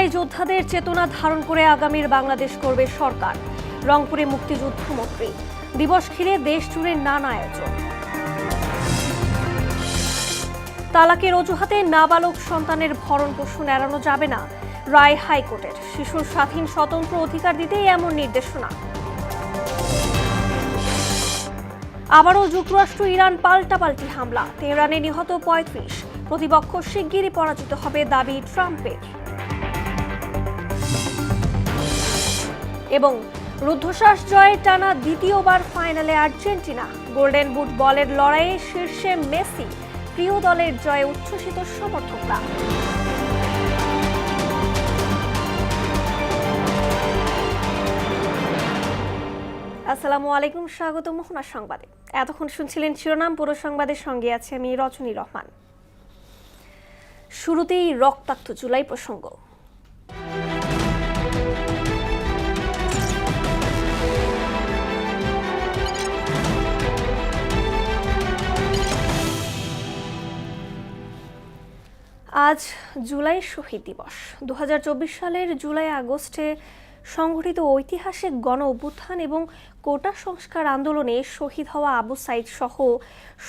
জুলাই যোদ্ধাদের চেতনা ধারণ করে আগামীর বাংলাদেশ করবে সরকার। রংপুরে মুক্তিযুদ্ধ মন্ত্রী দিবস ঘিরে দেশ জুড়ে নানা আয়োজন। তালাকের অজুহাতে নাবালক সন্তানের ভরণ পোষণ এড়ানো যাবে না, রায় হাইকোর্টের। শিশুর স্বাধীন স্বতন্ত্র অধিকার দিতেই এমন নির্দেশনা। আবারও যুক্তরাষ্ট্র ইরান পাল্টাপাল্টি হামলা, তেহরানে নিহত ৩৫। প্রতিপক্ষ শিগগিরই পরাজিত হবে দাবি ট্রাম্পের। এবং রুদ্ধশ্বাস জয়ে টানা দ্বিতীয়বার ফাইনালে আর্জেন্টিনা। গোল্ডেন বুট বলের লড়াইয়ে শীর্ষে মেসি, প্রিয় দলের জয়ে উচ্ছ্বসিত সমর্থকরা। আসসালামু আলাইকুম, স্বাগত মোহনা সংবাদে। এতক্ষণ শুনছিলেন শিরোনাম, পুরো সংবাদের সঙ্গে আছে আমি রজনী রহমান। শুরুতেই রক্তাক্ত জুলাই প্রসঙ্গ। আজ জুলাই শহীদ দিবস। 2024 সালের জুলাই আগস্টে সংঘটিত ঐতিহাসিক গণ অভ্যুত্থান এবং কোটা সংস্কার আন্দোলনে শহীদ হওয়া আবু সাইদ সহ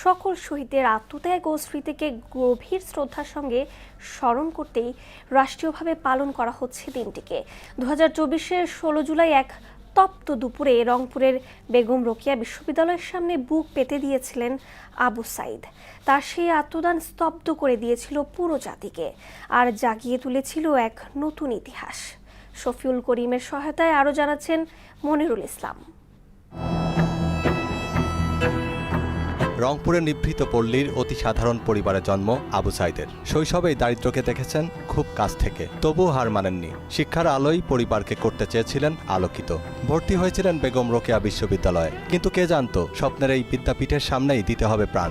সকল শহীদদের আত্মত্যাগ ও স্মৃতিকে গভীর শ্রদ্ধার সঙ্গে স্মরণ করতেই রাষ্ট্রীয়ভাবে পালন করা হচ্ছে দিনটিকে। 2024-এর 16 জুলাই এক তপ্ত দুপুরে রংপুরের বেগম রোকেয়া বিশ্ববিদ্যালয়ের সামনে বুক পেতে দিয়েছিলেন আবু সাইদ। তার সেই আত্মদান স্তব্ধ করে দিয়েছিল পুরো জাতিকে আর জাগিয়ে তুলেছিল এক নতুন ইতিহাস। শফিউল করিমের সহায়তায় আরও জানাচ্ছেন মনিরুল ইসলাম। রংপুরের নিভৃত পল্লীর অতি সাধারণ পরিবারে জন্ম আবু সাইদের। শৈশবেই দারিদ্র্যকে দেখেছেন খুব কাছ থেকে, তবুও হার মানেননি। শিক্ষার আলোয় পরিবারকে করতে চেয়েছিলেন আলোকিত। ভর্তি হয়েছিলেন বেগম রোকেয়া বিশ্ববিদ্যালয়ে, কিন্তু কে জানতো স্বপ্নের এই বিদ্যাপীঠের সামনেই দিতে হবে প্রাণ।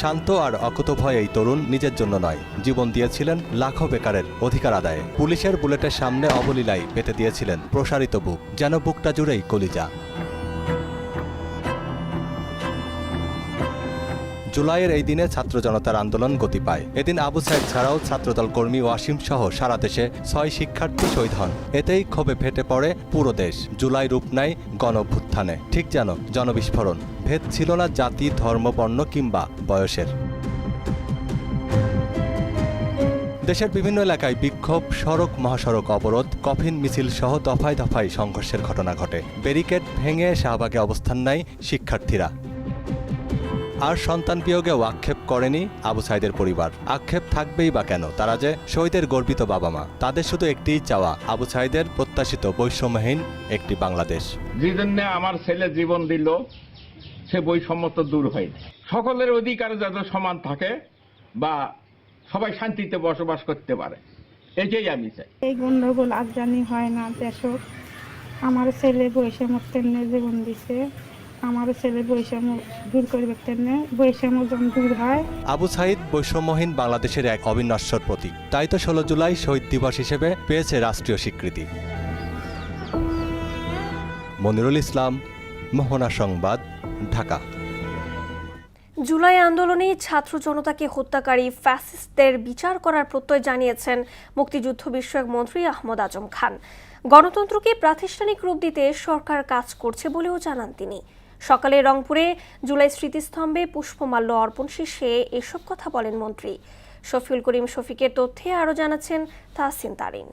শান্ত আর অকুতভয় এই তরুণ নিজের জন্য নয়, জীবন দিয়েছিলেন লাখো বেকারের অধিকার আদায়ে। পুলিশের বুলেটের সামনে অবলীলায় পেতে দিয়েছিলেন প্রসারিত বুক, যেন বুকটা জুড়েই কলিজা। জুলাইয়ের এই দিনে ছাত্র জনতার আন্দোলন গতি পায়। এদিন আবু সাইদ ছাড়াও ছাত্রদল কর্মী ওয়াসিম সহ সারা দেশে 6 শিক্ষার্থী শহীদ হন। এতেই ক্ষোভে ফেটে পড়ে পুরো দেশ। জুলাই রূপ নেয় গণ অভ্যুত্থানে, ঠিক যেন জনবিস্ফোরণ। ভেদ ছিল না জাতি, ধর্ম, বর্ণ কিংবা বয়সের। দেশের বিভিন্ন এলাকায় বিক্ষোভ, সড়ক মহাসড়ক অবরোধ, কফিন মিছিল সহ দফায় দফায় সংঘর্ষের ঘটনা ঘটে। ব্যারিকেড ভেঙে শাহবাগে অবস্থান নেয় শিক্ষার্থীরা। আর সন্তান বিয়োগেও আক্ষেপ করেনি আবু সাইদের পরিবার। আক্ষেপ থাকবেই বা কেন, তারা যে শহীদের গর্বিত বাবা মা। তাদের শুধু একটিই চাওয়া, আবু সাইদের প্রত্যাশিত বৈষম্যহীন একটি বাংলাদেশ। যে জন্য আমার ছেলে জীবন দিল, সে বৈষম্য তো দূর হয়। সকলের অধিকার যাতে সমান থাকে বা সবাই শান্তিতে বসবাস করতে পারে, এটাই আমি চাই। এই গন্ডগোল আজ্ঞানি হয় না দেশক। আমার ছেলে বৈষম্যের তেমনি জীবন দিছে, আমার ছেলে বৈষম্য দূর করবে তেমনি বৈষম্য যেন দূর হয়। আবু সাইদ বৈষম্যহীন বাংলাদেশের এক অবিনশ্বর প্রতীক। তাই তো 16 জুলাই শহীদ দিবস হিসেবে পেয়েছে রাষ্ট্রীয় স্বীকৃতি। মনিরুল ইসলাম, মোহনা সংবাদ, ঢাকা। জুলাই আন্দোলনে ছাত্র জনতাকে হত্যাকারী ফ্যাসিস্টদের বিচার করার প্রত্যয় জানিয়েছেন মুক্তিযুদ্ধ বিষয়ক মন্ত্রী আহমদ আজম খান। গণতন্ত্রকে প্রাতিষ্ঠানিক রূপ দিতে সরকার কাজ করছে বলেও জানান তিনি। সকালে রংপুরে জুলাই স্মৃতিস্তম্ভে পুষ্পমাল্য অর্পণ শেষে এসব কথা বলেন মন্ত্রী। শফিউল করিম শফিকের তথ্যে আরও জানাচ্ছেন তাহসিন তারিন।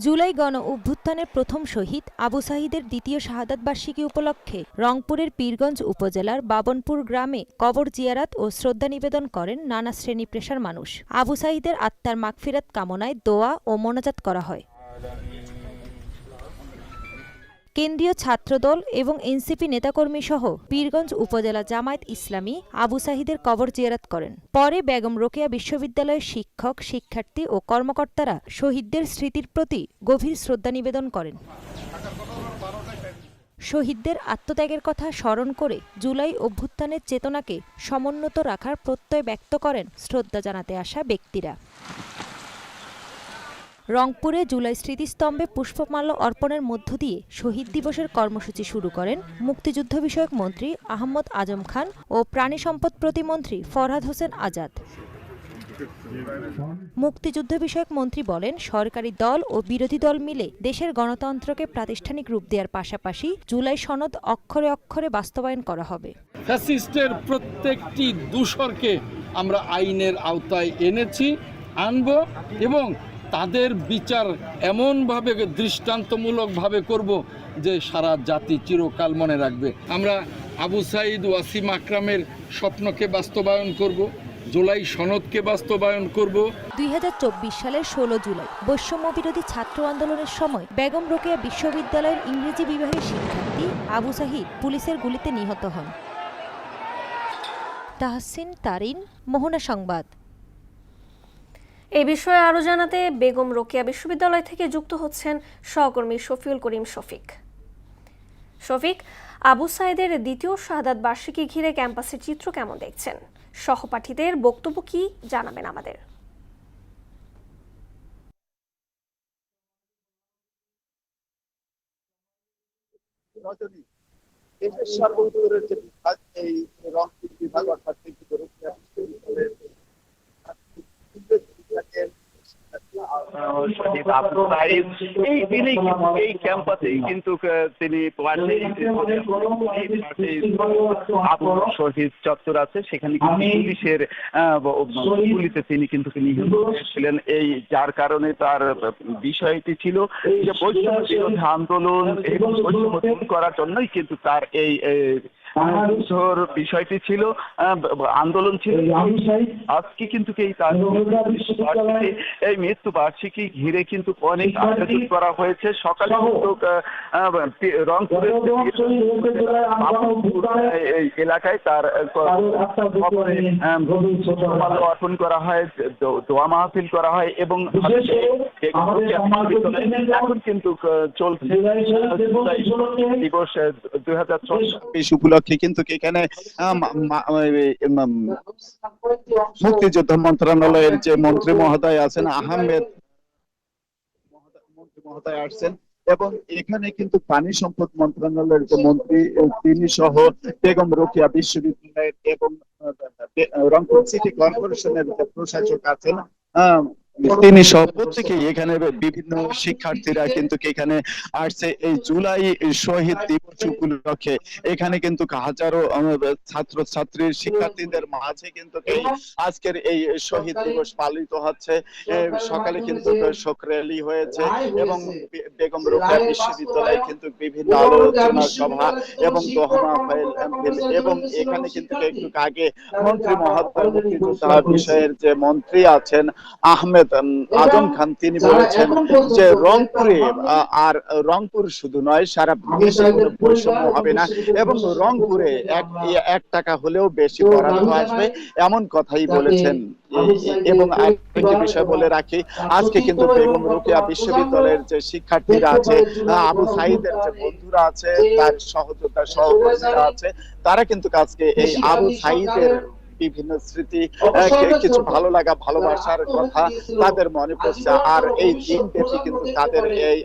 জুলাই গণ অভ্যুত্থানের প্রথম শহীদ আবু সাইদের দ্বিতীয় শাহাদাত বার্ষিকী উপলক্ষে রংপুরের পীরগঞ্জ উপজেলার বাবনপুর গ্রামে কবর জিয়ারাত ও শ্রদ্ধা নিবেদন করেন নানা শ্রেণী পেশার মানুষ। আবু সাইদের আত্মার মাগফিরাত কামনায় দোয়া ও মোনাজাত করা হয়। কেন্দ্রীয় ছাত্রদল এবং এনসিপি নেতাকর্মী সহ পীরগঞ্জ উপজেলা জামায়াত ইসলামী আবু সাইদের কবর জিয়ারত করেন। পরে বেগম রোকেয়া বিশ্ববিদ্যালয়ের শিক্ষক, শিক্ষার্থী ও কর্মকর্তারা শহীদদের স্মৃতির প্রতি গভীর শ্রদ্ধা নিবেদন করেন। শহীদদের আত্মত্যাগের কথা স্মরণ করে জুলাই অভ্যুত্থানের চেতনাকে সমুন্নত রাখার প্রত্যয় ব্যক্ত করেন শ্রদ্ধা জানাতে আসা ব্যক্তিরা। রংপুরে জুলাই স্মৃতিস্তম্ভে পুষ্পমাল্য অর্পণের মধ্য দিয়ে শহীদ দিবসের কর্মসূচি শুরু করেন মুক্তিযুদ্ধ বিষয়ক মন্ত্রী আহমদ আজম খান ও প্রাণী সম্পদ প্রতিমন্ত্রী ফরহাদ হোসেন আজাদ। মুক্তিযুদ্ধ বিষয়ক মন্ত্রী বলেন, সরকারি দল ও বিরোধী দল মিলে দেশের গণতন্ত্রকে প্রাতিষ্ঠানিক রূপ দেওয়ার পাশাপাশি জুলাই সনদ অক্ষরে অক্ষরে বাস্তবায়ন করা হবে। ফ্যাসিস্টের প্রত্যেকটি দূষরকে আমরা আইনের আওতায় এনেছি, আনব এবং তাদের বিচার এমনভাবে দৃষ্টান্তমূলকভাবে করব যে সারা জাতি চিরকাল মনে রাখবে। আমরা আবু সাইদ ওয়াসিম আকরামের স্বপ্নকে বাস্তবায়ন করব, জুলাই সনদকে বাস্তবায়ন করব। 2024 সালের 16 জুলাই বৈষম্য বিরোধী ছাত্র আন্দোলনের সময় বেগম রোকেয়া বিশ্ববিদ্যালয়ের ইংরেজি বিভাগের শিক্ষার্থী আবু সাহিদ পুলিশের গুলিতে নিহত হন। তাহসিন তারিন, মোহনা সংবাদ। এই বিষয়ে আরো জানাতে বেগম রোকেয়া বিশ্ববিদ্যালয় থেকে যুক্ত হচ্ছেন সহকর্মী শফিউল করিম শফিক। শফিক, আবু সাইদের দ্বিতীয় শাহাদাত বার্ষিকী ঘিরে ক্যাম্পাসের চিত্র কেমন দেখছেন? সহপাঠীদের বক্তব্য কি জানাবেন আমাদের? দেশের সর্বদূরের যে বিভাগ, এই রংপুর বিভাগ অর্থাৎ রোকেয়া বিশ্ববিদ্যালয়ের এই ক্যাম্পাসে কিন্তু তিনি আবু শহীদ চত্বর আছে, সেখানে পুলিশের পুলিশে তিনি কিন্তু নিহত হয়েছিলেন। এই যার কারণে তার বিষয়টি ছিল যে বৈষম্য বিরোধী আন্দোলন এবং বৈষম্য দূর করার জন্যই কিন্তু তার এই বিষয়টি ছিল, আন্দোলন ছিল। আজকে কিন্তু এই মৃত্যু বার্ষিকী ঘিরে কিন্তু অনেক আয়োজন করা হয়েছে। সকালে রংপুরের এলাকায় তার অর্পণ করা হয়, দোয়া মাহফিল করা হয় এবং এখন কিন্তু চলছে দিবস 2024 উপলক্ষে কিন্তু এখানে মুক্তিযুদ্ধ মন্ত্রণালয়ের যে মন্ত্রী মহোদয় আছেন আহমেদ মন্ত্রী মহোদয় আসছেন এবং এখানে কিন্তু পানি সম্পদ মন্ত্রণালয়ের যে মন্ত্রী তিনি সহ বেগম রোকেয়া বিশ্ববিদ্যালয়ের এবং রংপুর সিটি কর্পোরেশনের যে প্রশাসক আছেন তিনি সব প্রত্যেকেই এখানে বিভিন্ন শিক্ষার্থীরা কিন্তু এখানে আসছে এই জুলাই শহীদ দিবস উপলক্ষে। এখানে কিন্তু হাজারো ছাত্র ছাত্রীর শিক্ষার্থীদের মাঝে কিন্তু আজকের এই শহীদ দিবস পালিত হচ্ছে। সকালে কিন্তু শোক র্যালি হয়েছে এবং বেগম রোকেয়া বিশ্ববিদ্যালয়ে কিন্তু বিভিন্ন আলোচনা সভা এবং দোয়া মাহফিল এবং এখানে কিন্তু একটু আগে মন্ত্রী মহোদয় মুক্তিযোদ্ধা বিষয়ের যে মন্ত্রী আছেন আহমেদ আজম খান তিনি বলেছেন যে রংপুরে আর রংপুর শুধু নয় সারা দেশে কোনো বৈষম্য হবে না এবং রংপুরে এক টাকা হলেও বেশি বরাদ্দ আসবে এমন কথাই বলেছেন। এবং আরেকটি বিষয় বলে রাখি, আজকে কিন্তু বেগম রোকেয়া বিশ্ববিদ্যালয়ের যে শিক্ষার্থীরা আছে, আবু সাইদের যে বন্ধুরা আছে, তার সহযোদ্ধা সহকর্মীরা আছে, তারা কিন্তু আজকে এই আবু সাইদের বিভিন্ন স্মৃতি কিছু ভালো লাগা ভালোবাসার কথা তাদের মনে পড়ছে। আর এই দিন ব্যাপী কিন্তু তাদের এই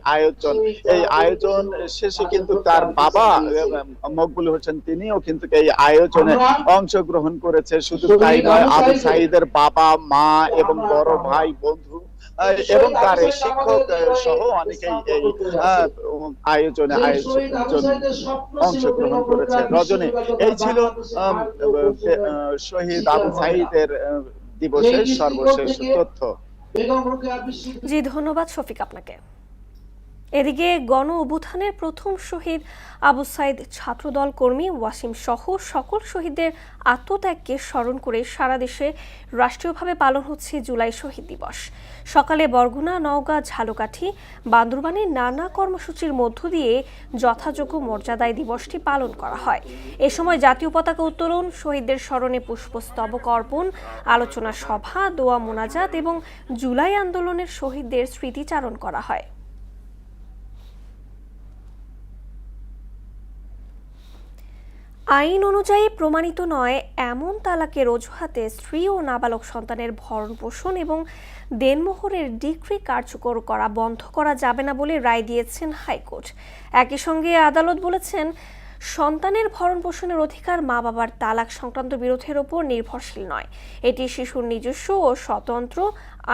আয়োজন শেষে কিন্তু তার বাবা মকবুল হোসেন তিনিও কিন্তু এই আয়োজনে অংশগ্রহণ করেছে। শুধু তাই নয়, আবু সাইদের বাবা মা এবং বড় ভাই বন্ধু এবং তার শিক্ষক সহ অনেকেই এই আয়োজনে অংশগ্রহণ করেছে। রজনী, এই ছিল শহীদ আবু সাইদের দিবসের সর্বশেষ তথ্য। জি, ধন্যবাদ শফিক আপনাকে। এদিকে গণ অভ্যুত্থানের প্রথম শহীদ আবু সাইদ ছাত্রদল কর্মী ওয়াসিম সহ সকল শহীদদের আত্মত্যাগকে স্মরণ করে সারা দেশে রাষ্ট্রীয়ভাবে পালন হচ্ছে জুলাই শহীদ দিবস। সকালে বরগুনা, নওগাঁ, ঝালকাঠি, বান্দরবানে নানা কর্মসূচির মধ্য দিয়ে যথাযোগ্য মর্যাদায় দিবসটি পালন করা হয়। এ সময় জাতীয় পতাকা উত্তোলন, শহীদদের স্মরণে পুষ্পস্তবক অর্পণ, আলোচনা সভা, দোয়া মোনাজাত এবং জুলাই আন্দোলনের শহীদদের স্মৃতিচারণ করা হয়। আইন অনুযায়ী প্রমাণিত নয় এমন তালাকের অজুহাতে স্ত্রী ও নাবালক সন্তানের ভরণ পোষণ এবং দেনমোহরের ডিক্রি কার্যকর করা বন্ধ করা যাবে না বলে রায় দিয়েছেন হাইকোর্ট। একই সঙ্গে আদালত বলেছেন, সন্তানের ভরণ পোষণের অধিকার মা বাবার তালাক সংক্রান্ত বিরোধের ওপর নির্ভরশীল নয়, এটি শিশুর নিজস্ব ও স্বতন্ত্র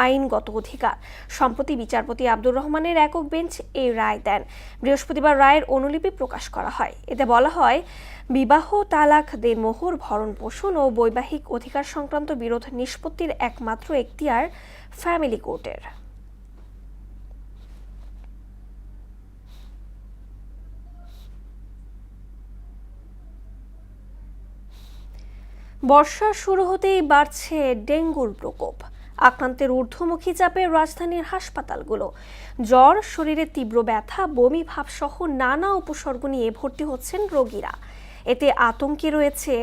আইনগত অধিকার। সম্প্রতি বিচারপতি আব্দুর রহমানের একক বেঞ্চ এই রায় দেন। বৃহস্পতিবার রায়ের অনুলিপি প্রকাশ করা হয়। এতে বলা হয়, বিবাহ, তালাক, দেনমোহর, ভরণ পোষণ ও বৈবাহিক অধিকার সংক্রান্ত বিরোধ নিষ্পত্তির একমাত্র এখতিয়ার ফ্যামিলি কোর্টের। বর্ষা শুরু হতেই বাড়ছে ডেঙ্গুর প্রকোপ। আক্রান্তের ঊর্ধ্বমুখী চাপে রাজধানীর হাসপাতালগুলো। জ্বর, শরীরে তীব্র ব্যথা, বমি ভাব সহ নানা উপসর্গ নিয়ে ভর্তি হচ্ছেন রোগীরা। এতে আতঙ্কে রয়েছে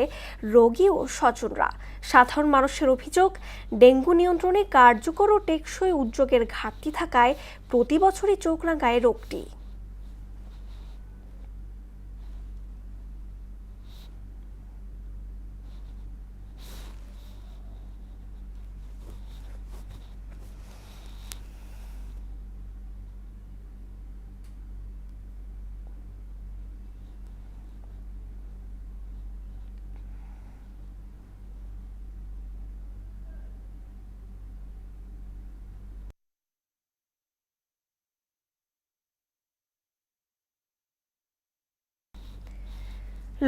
রোগী ও স্বজনরা। সাধারণ মানুষের অভিযোগ, ডেঙ্গু নিয়ন্ত্রণে কার্যকর ও টেকসই উদ্যোগের ঘাটতি থাকায় প্রতি বছরই চোখ রাঙায় রোগটি।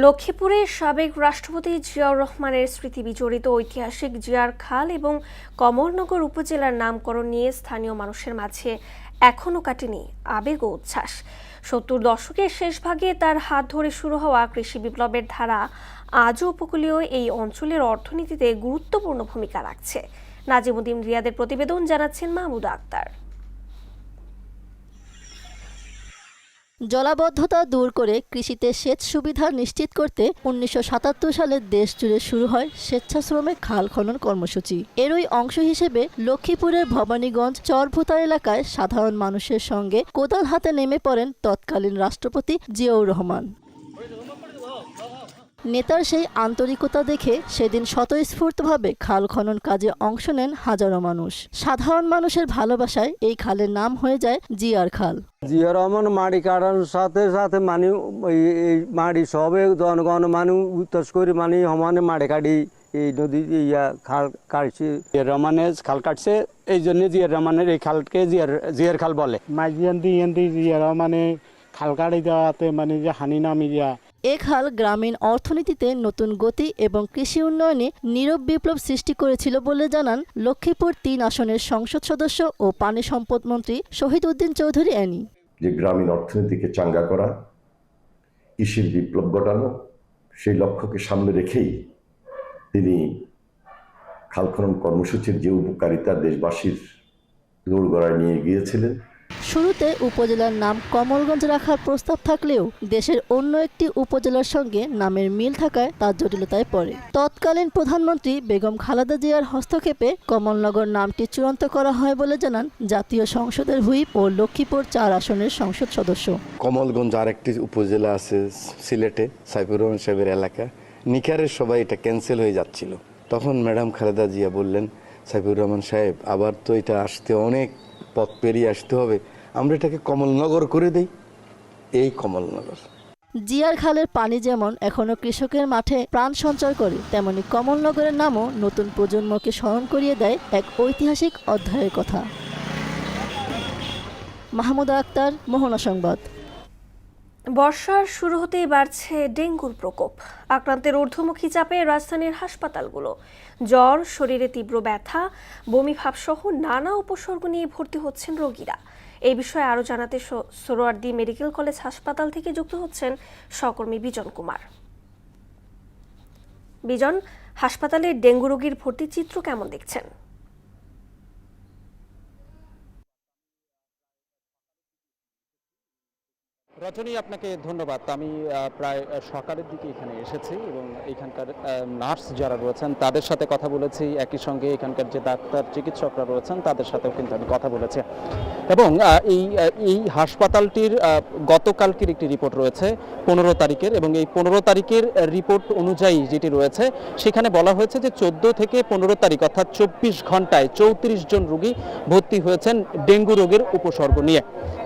লক্ষ্মীপুরে সাবেক রাষ্ট্রপতি জিয়াউর রহমানের স্মৃতি বিজড়িত ঐতিহাসিক জিয়ার খাল এবং কমলনগর উপজেলার নামকরণ নিয়ে স্থানীয় মানুষের মাঝে এখনও কাটেনি আবেগ ও উচ্ছ্বাস। 70 দশকের শেষ ভাগে তার হাত ধরে শুরু হওয়া কৃষি বিপ্লবের ধারা আজও উপকূলীয় এই অঞ্চলের অর্থনীতিতে গুরুত্বপূর্ণ ভূমিকা রাখছে। নাজিমুদ্দিন রিয়াদের প্রতিবেদন, জানাচ্ছেন মাহমুদা আক্তার। জলাবদ্ধতা দূর করে কৃষিতে সেচ সুবিধা নিশ্চিত করতে 1977 সালে দেশ জুড়ে শুরু হয় স্বেচ্ছাশ্রমে খাল খনন কর্মসূচি। এরই অংশ হিসেবে লক্ষ্মীপুরের ভবানীগঞ্জ চরভুতা এলাকায় সাধারণ মানুষের সঙ্গে কোদাল হাতে নেমে পড়েন তৎকালীন রাষ্ট্রপতি জিয়াউর রহমান। নেতার সেই আন্তরিকতা দেখে সেদিন স্বতঃস্ফূর্তভাবে খাল খনন কাজে অংশ নেন হাজারো মানুষ। সাধারণ মানুষের ভালোবাসায় এই খালের নাম হয়ে যায় জিয়ার খাল। জিয়া রহমান মাটি কাটার সাথে সাথে মানে এই মাটি সবে জনগণ মানে উত্তর করে মানে সমানে মাটি কাটি এই নদী ইয়া খাল কাটছে। জিয়ার রহমানের খাল কাটছে, এই জন্য জিয়ার রহমানের এই খালকে জিয়ার খাল বলে। মাঝিয়ান্তি জিয়া রহমানে খাল কাটি দেওয়াতে মানে যে হানি নামি দিয়া এ খাল গ্রামীণ অর্থনীতিতে নতুন গতি এবং কৃষি উন্নয়নে নীরব বিপ্লব সৃষ্টি করেছিল বলে জানান লক্ষ্মীপুর 3 আসনের সংসদ সদস্য ও পানি সম্পদ মন্ত্রী শহীদ উদ্দিন চৌধুরী অ্যানি। যে গ্রামীণ অর্থনীতিকে চাঙ্গা করা, কৃষির বিপ্লব ঘটানো, সেই লক্ষ্যকে সামনে রেখেই তিনি খাল খনন কর্মসূচির যে উপকারিতা দেশবাসীর দোরগোড়ায় নিয়ে গিয়েছিলেন। শুরুতে উপজেলার নাম কমলগঞ্জ রাখার প্রস্তাব থাকলেও দেশের অন্য একটি উপজেলার সঙ্গে নামের মিল থাকায় তার জটিলতায় পড়ে। তৎকালীন প্রধানমন্ত্রী বেগম খালেদা জিয়ার হস্তক্ষেপে কমলনগর নামটি চূড়ান্ত করা হয় বলে জানান জাতীয় সংসদের হুইপ ও লক্ষ্মীপুর 4 আসনের সংসদ সদস্য। কমলগঞ্জ আরেকটি উপজেলা আছে সিলেটে, সাইফুর রহমান সাহেবের এলাকা। নিখারের সবাই এটা ক্যান্সেল হয়ে যাচ্ছিল। তখন ম্যাডাম খালেদা জিয়া বললেন, সাইফুর রহমান সাহেব, আবার তো এটা আসতে অনেক পথ পেরিয়ে আসতে হবে, আমরা এটাকে কমলনগর করে দেই। এই কমলনগর। জিয়ার খালের পানি যেমন এখনো কৃষকের মাঠে প্রাণ সঞ্চার করে, তেমনি কমলনগরের নামও নতুন প্রজন্মকে স্মরণ করিয়ে দেয় এক ঐতিহাসিক অধ্যায়ের কথা। মাহমুদা আক্তার, মোহনা সংবাদ। বর্ষার শুরু হতেই বাড়ছে ডেঙ্গুর প্রকোপ। আক্রান্তের ঊর্ধ্বমুখী চাপে রাজধানীর হাসপাতালগুলো। জ্বর, শরীরে তীব্র ব্যথা, বমি ভাব সহ নানা উপসর্গ নিয়ে ভর্তি হচ্ছেন রোগীরা। এই বিষয়ে আরও জানাতে সোহরাওয়ার্দী মেডিকেল কলেজ হাসপাতাল থেকে যুক্ত হচ্ছেন সহকর্মী বিজন কুমার। বিজন, হাসপাতালে ডেঙ্গু রোগীর ভর্তির চিত্র কেমন দেখছেন? রজনী, আপনাকে ধন্যবাদ। আমি প্রায় সকালের দিকে এখানে এসেছি এবং এখানকার নার্স যারা রয়েছেন তাদের সাথে কথা বলেছি, একই সঙ্গে এখানকার যে ডাক্তার চিকিৎসকরা রয়েছেন তাদের সাথেও কিন্তু আমি কথা বলেছি এবং এই হাসপাতালটির গতকালকের একটি রিপোর্ট রয়েছে 15 তারিখের, এবং এই 15 তারিখের রিপোর্ট অনুযায়ী যেটি রয়েছে সেখানে বলা হয়েছে যে 14 থেকে 15 তারিখ অর্থাৎ 24 ঘন্টায় 34 জন রোগী ভর্তি হয়েছেন ডেঙ্গু রোগের উপসর্গ নিয়ে।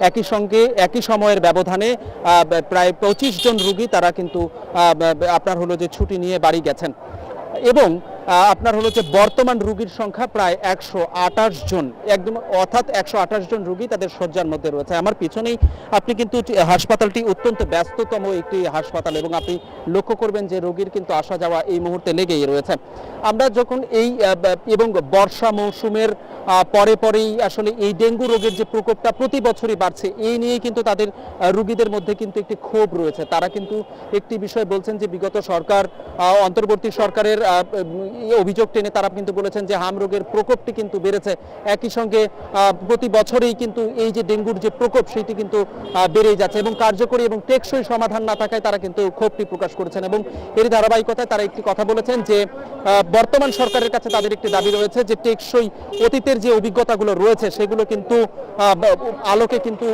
একই সঙ্গে একই সময়ের ব্যবধানে প্রায় 25 জন রোগী তারা কিন্তু আপনার হলো যে ছুটি নিয়ে বাড়ি গেছেন এবং আপনার হলো যে বর্তমান রোগীর সংখ্যা প্রায় 128 জন, একদম অর্থাৎ 128 জন রোগী তাদের শয্যার মধ্যে রয়েছে। আমার পিছনেই আপনি কিন্তু হাসপাতালটি অত্যন্ত ব্যস্ততম একটি হাসপাতাল এবং আপনি লক্ষ্য করবেন যে রোগীর কিন্তু আসা যাওয়া এই মুহূর্তে লেগেই রয়েছে। আমরা যখন এই এবং বর্ষা মৌসুমের পরেই আসলে এই ডেঙ্গু রোগের যে প্রকোপটা প্রতি বছরই বাড়ছে, এই নিয়ে কিন্তু তাদের রোগীদের মধ্যে কিন্তু একটি ক্ষোভ রয়েছে। তারা কিন্তু একটি বিষয় বলছেন যে বিগত সরকার, অন্তর্বর্তী সরকারের অভিযোগ টেনে তারা কিন্তু বলেছেন যে হাম রোগের প্রকোপটি কিন্তু বেড়েছে। একই সঙ্গে প্রতি বছরেই কিন্তু এই যে ডেঙ্গুর যে প্রকোপ সেটি কিন্তু বেড়েই যাচ্ছে এবং কার্যকরী এবং টেকসই সমাধান না থাকায় তারা কিন্তু ক্ষোভটি প্রকাশ করেছেন এবং এর ধারাবাহিকতায় তারা একটি কথা বলেছেন যে বর্তমান সরকারের কাছে তাদের একটি দাবি রয়েছে যে টেকসই অতীতের যে অভিজ্ঞতাগুলো রয়েছে সেগুলো কিন্তু আলোকে কিন্তু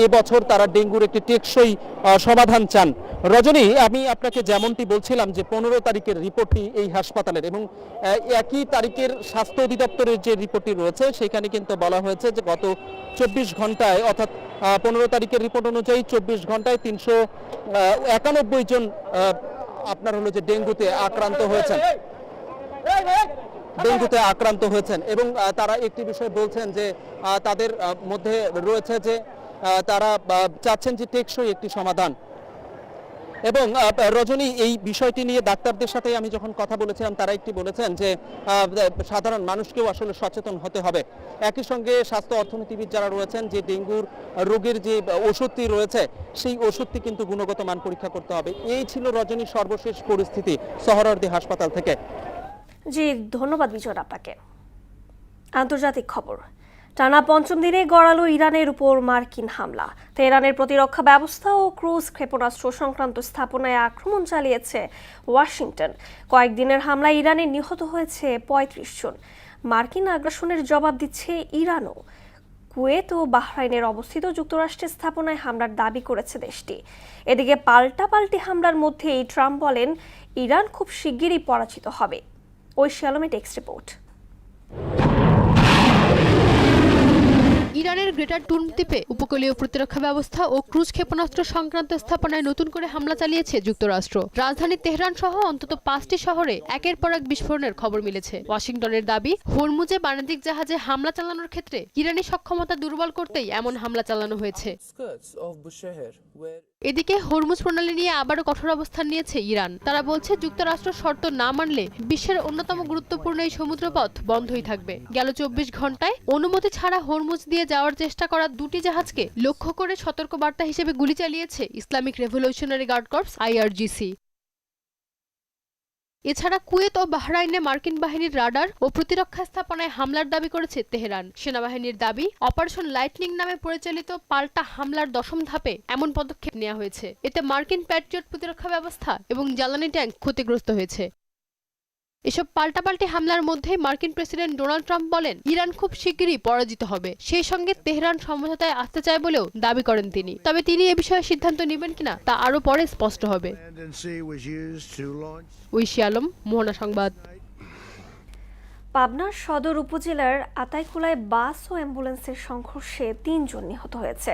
এবছর তারা ডেঙ্গুর একটি টেকসই সমাধান চান। রজনী, আমি আপনাকে যেমনটি বলছিলাম যে 15 তারিখের রিপোর্টটি এই হাসপাতালের এবং একই তারিখের স্বাস্থ্য অধিদপ্তরের যে রিপোর্টটি রয়েছে সেখানে কিন্তু বলা হয়েছে যে গত 24 ঘন্টায় অর্থাৎ 15 তারিখের রিপোর্ট অনুযায়ী 24 ঘন্টায় 391 জন আপনার হলো যে ডেঙ্গুতে আক্রান্ত হয়েছেন এবং তারা একটি বিষয় বলছেন যে তাদের মধ্যে রয়েছে যে তারা চাচ্ছেন যে টেকসই একটি সমাধান। এবং রজনী, এই বিষয়টি নিয়ে ডাক্তারদের সাথে আমি যখন কথা বলেছিলাম তারা একটি বলেছেন যে সাধারণ মানুষকেও আসলে সচেতন হতে হবে। একই সঙ্গে স্বাস্থ্য অর্থনীতিবিদ যারা রয়েছেন যে ডেঙ্গুর রোগের যে ওষুধটি রয়েছে সেই ওষুধটি কিন্তু গুণগত মান পরীক্ষা করতে হবে। এই ছিল রজনীর সর্বশেষ পরিস্থিতি সোহরাওয়ার্দী হাসপাতাল থেকে। জি, ধন্যবাদ বিজয় আপনাকে। আন্তর্জাতিক খবর। টানা পঞ্চম দিনে গড়ালো ইরানের উপর মার্কিন হামলা। তেহরানের প্রতিরক্ষা ব্যবস্থা ও ক্রুজ ক্ষেপণাস্ত্র সংক্রান্ত স্থাপনায় আক্রমণ চালিয়েছে ওয়াশিংটন। কয়েকদিনের হামলায় ইরানে নিহত হয়েছে 35 জন। মার্কিন আগ্রাসনের জবাব দিচ্ছে ইরানও। কুয়েত ও বাহরাইনের অবস্থিত যুক্তরাষ্ট্রের স্থাপনায় হামলার দাবি করেছে দেশটি। এদিকে পাল্টাপাল্টি হামলার মধ্যেই ট্রাম্প বলেন ইরান খুব শিগগিরই পরাজিত হবে। ঐশী আলমের টেক্সট রিপোর্ট। ইরানের গ্রেটার টুর্ম দ্বীপে উপকূলীয় প্রতিরক্ষা ব্যবস্থা ও ক্রুজ ক্ষেপণাস্ত্র সংক্রান্ত স্থাপনায় নতুন করে হামলা চালিয়েছে যুক্তরাষ্ট্র। রাজধানী তেহরান সহ অন্তত 5টি শহরে একের পর এক বিস্ফোরণের খবর মিলেছে। ওয়াশিংটনের দাবি, হরমুজে বাণিজ্যিক জাহাজে হামলা চালানোর ক্ষেত্রে ইরানি সক্ষমতা দুর্বল করতেই এমন হামলা চালানো হয়েছে। এদিকে হরমুজ প্রণালী নিয়ে আবারও কঠোর অবস্থান নিয়েছে ইরান। তারা বলছে যুক্তরাষ্ট্র শর্ত না মানলে বিশ্বের অন্যতম গুরুত্বপূর্ণ এই সমুদ্রপথ বন্ধই থাকবে। গেল 24 ঘন্টায় অনুমতি ছাড়া হরমুজ দিয়ে যাওয়ার চেষ্টা করা 2টি জাহাজকে লক্ষ্য করে সতর্কবার্তা হিসেবে গুলি চালিয়েছে Islamic Revolutionary Guard Corps IRGC। এছাড়া কুয়েত ও বাহরাইনে মার্কিন বাহিনীর রাডার ও প্রতিরক্ষা স্থাপনায় হামলার দাবি করেছে তেহরান। সেনাবাহিনীর দাবি, অপারেশন লাইটনিং নামে পরিচালিত পাল্টা হামলার 10ম ধাপে এমন পদক্ষেপ নেওয়া হয়েছে। এতে মার্কিন প্যাট্রিয়ট প্রতিরক্ষা ব্যবস্থা এবং জ্বালানি ট্যাঙ্ক ক্ষতিগ্রস্ত হয়েছে। এসব পাল্টাপাল্টি হামলার মধ্যে মার্কিন প্রেসিডেন্ট ডোনাল্ড ট্রাম্প বলেন ইরান খুব শিগগিরই পরাজিত হবে। সেই সঙ্গে তেহরান সমঝোতায় আসতে চায় বলেও দাবি করেন তিনি। তবে তিনি এ বিষয়ে সিদ্ধান্ত নেবেন কিনা তা আরও পরে স্পষ্ট হবে। ঐশী আলম, মোহনা সংবাদ। পাবনার সদর উপজেলার আতাইকুলায় বাস ও অ্যাম্বুলেন্সের সংঘর্ষে 3 জন নিহত হয়েছে।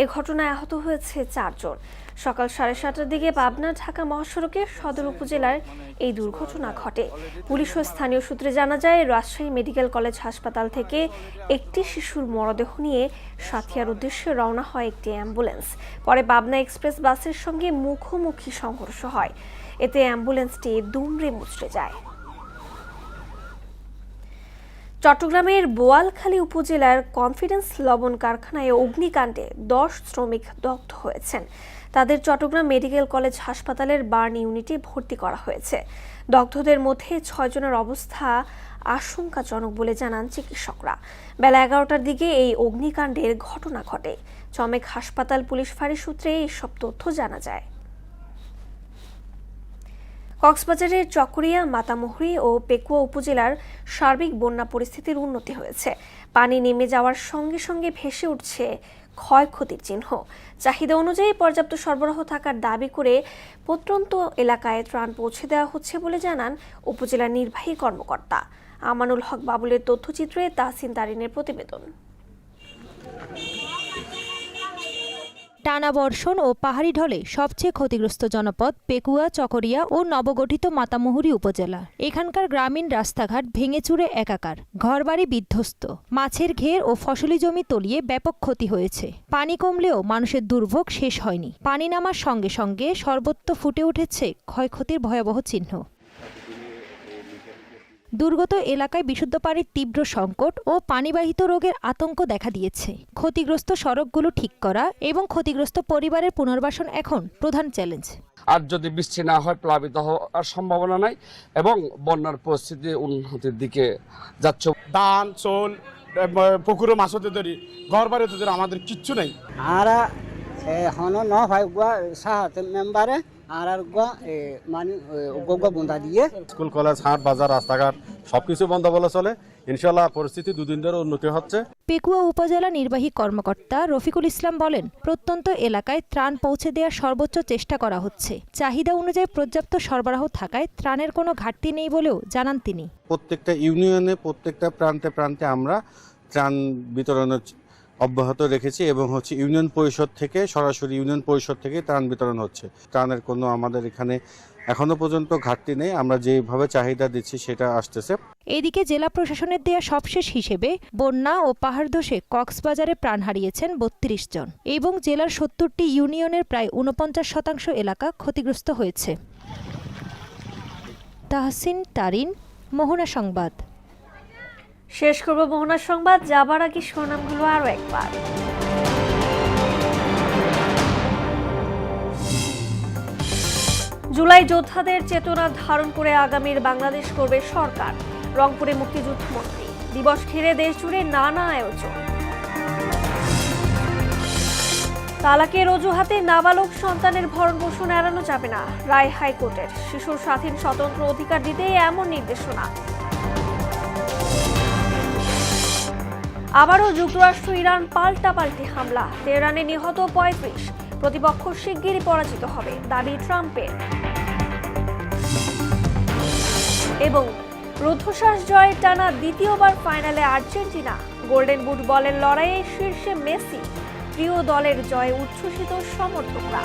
এ ঘটনায় আহত হয়েছে 4 জন। সকাল 7:30টার দিকে পাবনা ঢাকা মহাসড়কের সদর উপজেলার এই দুর্ঘটনা ঘটে। পুলিশ ও স্থানীয় সূত্রে জানা যায়, রাজশাহী মেডিকেল কলেজ হাসপাতাল থেকে একটি শিশুর মরদেহ নিয়ে সাথিয়ার উদ্দেশ্যে রওনা হয় একটি অ্যাম্বুলেন্স। পরে পাবনা এক্সপ্রেস বাসের সঙ্গে মুখোমুখি সংঘর্ষ হয়। এতে অ্যাম্বুলেন্সটি দুমড়ে মুচড়ে যায়। চট্টগ্রামের বোয়ালখালী উপজেলার কনফিডেন্স লবণ কারখানায় অগ্নিকাণ্ডে 10 শ্রমিক দগ্ধ হয়েছেন। তাদের চট্টগ্রাম মেডিকেল কলেজ হাসপাতালের বার্ন ইউনিটে ভর্তি করা হয়েছে। দগ্ধদের মধ্যে 6 জনের অবস্থা আশঙ্কাজনক বলে জানান চিকিৎসকরা। বেলা 11টার দিকে এই অগ্নিকাণ্ডের ঘটনা ঘটে। চমেক হাসপাতাল পুলিশ ফাঁড়ি সূত্রে এসব তথ্য জানা যায়। কক্সবাজারের চকরিয়া, মাতামুহুরী ও পেকুয়া উপজেলার সার্বিক বন্যা পরিস্থিতির উন্নতি হয়েছে। পানি নেমে যাওয়ার সঙ্গে সঙ্গে ভেসে উঠছে ক্ষয়ক্ষতির চিহ্ন। চাহিদা অনুযায়ী পর্যাপ্ত সরবরাহ থাকার দাবি করে প্রত্যন্ত এলাকায় ত্রাণ পৌঁছে দেওয়া হচ্ছে বলে জানান উপজেলা নির্বাহী কর্মকর্তা আমানুল হক বাবুলের তথ্যচিত্রে তাহসিন তারিনের প্রতিবেদন। টানা বর্ষণ ও পাহাড়ি ঢলে সবচেয়ে ক্ষতিগ্রস্ত জনপদ পেকুয়া, চকরিয়া ও নবগঠিত মাতামুহুরী উপজেলা। এখানকার গ্রামীণ রাস্তাঘাট ভেঙেচুরে একাকার, ঘরবাড়ি বিধ্বস্ত, মাছের ঘের ও ফসলি জমি তলিয়ে ব্যাপক ক্ষতি হয়েছে। পানি কমলেও মানুষের দুর্ভোগ শেষ হয়নি। পানি নামার সঙ্গে সঙ্গে সর্বত্র ফুটে উঠেছে ক্ষয়ক্ষতির ভয়াবহ চিহ্ন। দুর্গত এলাকায় বিশুদ্ধ পানির তীব্র সংকট ও পানিবাহিত রোগের আতঙ্ক দেখা দিয়েছে। ক্ষতিগ্রস্ত সড়কগুলো ঠিক করা এবং ক্ষতিগ্রস্ত পরিবারের পুনর্বাসন এখন প্রধান চ্যালেঞ্জ। আর যদি বৃষ্টি না হয় প্লাবিত হওয়ার সম্ভাবনা নাই এবং বন্যার পরিস্থিতি উন্নতির দিকে যাচ্ছে। ধান, চোল, পুকুরে মাছ হতে ধরি, ঘর বাড়িতে ধরি, আমাদের কিচ্ছু নেই। আর হন ন ভাই সাহায্য মেম্বারে আর মানে বুন্দা দিয়ে স্কুল, কলেজ, হাট, বাজার, রাস্তাঘাট সবকিছু বন্ধ বলে চলে। ইনশাল্লাহ পরিস্থিতি দুদিন ধরে উন্নতি হচ্ছে। পেকুয়া উপজেলা নির্বাহী কর্মকর্তা রফিকুল ইসলাম বলেন, প্রত্যন্ত এলাকায় ত্রাণ পৌঁছে দেওয়ার সর্বোচ্চ চেষ্টা করা হচ্ছে। চাহিদা অনুযায়ী পর্যাপ্ত সরবরাহ থাকায় ত্রাণের কোনো ঘাটতি নেই বলেও জানান তিনি। প্রত্যেকটা ইউনিয়নে, প্রত্যেকটা প্রান্তে প্রান্তে আমরা ত্রাণ বিতরণের অব্যাহত রেখেছি এবং ইউনিয়ন পরিষদ থেকে সরাসরি ইউনিয়ন পরিষদ থেকে ত্রাণ বিতরণ হচ্ছে। ত্রাণের কোনো আমাদের এখানে এখনো পর্যন্ত ঘাটতি নেই। আমরা যেভাবে চাহিদা দিচ্ছি সেটা আসতেছে। এদিকে জেলা প্রশাসনের দেয়া সবশেষ হিসেবে বন্যা ও পাহাড় ধসে কক্সবাজারে প্রাণ হারিয়েছেন ৩২ জন এবং জেলার ৭০টি ইউনিয়নের প্রায় ৪৯% এলাকা ক্ষতিগ্রস্ত হয়েছে। তাহসিন তারিন, মোহনা সংবাদ। শেষ করব মোহনা সংবাদ, যাবার আগে শিরোনামগুলো আরো একবার। জুলাই যোদ্ধাদের চেতনা ধারণ করে আগামীর বাংলাদেশ করবে সরকার, রংপুরে মুক্তিযুদ্ধ মন্ত্রী। দিবস ঘিরে দেশ জুড়ে নানা আয়োজন। তালাকের অজুহাতে নাবালক সন্তানের ভরণ পোষণ এড়ানো যাবে না, রায় হাইকোর্টের। শিশুর স্বাধীন স্বতন্ত্র অধিকার দিতে এমন নির্দেশনা। আবারও যুক্তরাষ্ট্র ইরান পাল্টাপাল্টি হামলা, তেহরানে নিহত ৩৫, প্রতিপক্ষ শিগগিরই পরাজিত হবে, দাবি ট্রাম্পের। এবং রুদ্ধশ্বাস জয়ে টানা দ্বিতীয়বার ফাইনালে আর্জেন্টিনা, গোল্ডেন বুট বলের লড়াইয়ে শীর্ষে মেসি, প্রিয় দলের জয়ে উচ্ছ্বসিত সমর্থকরা।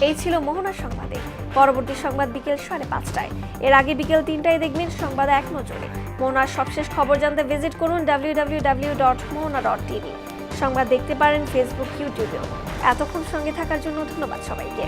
এই ছিল মোহনা সংবাদে। পরবর্তী সংবাদ বিকেল 5:30টায়। এর আগে বিকেল 3টায় দেখবেন সংবাদ এক নজরে। মোহনার সবশেষ খবর জানতে ভিজিট করুন www.mohana.tv। সংবাদ দেখতে পারেন ফেসবুক, ইউটিউবেও। এতক্ষণ সঙ্গে থাকার জন্য ধন্যবাদ সবাইকে।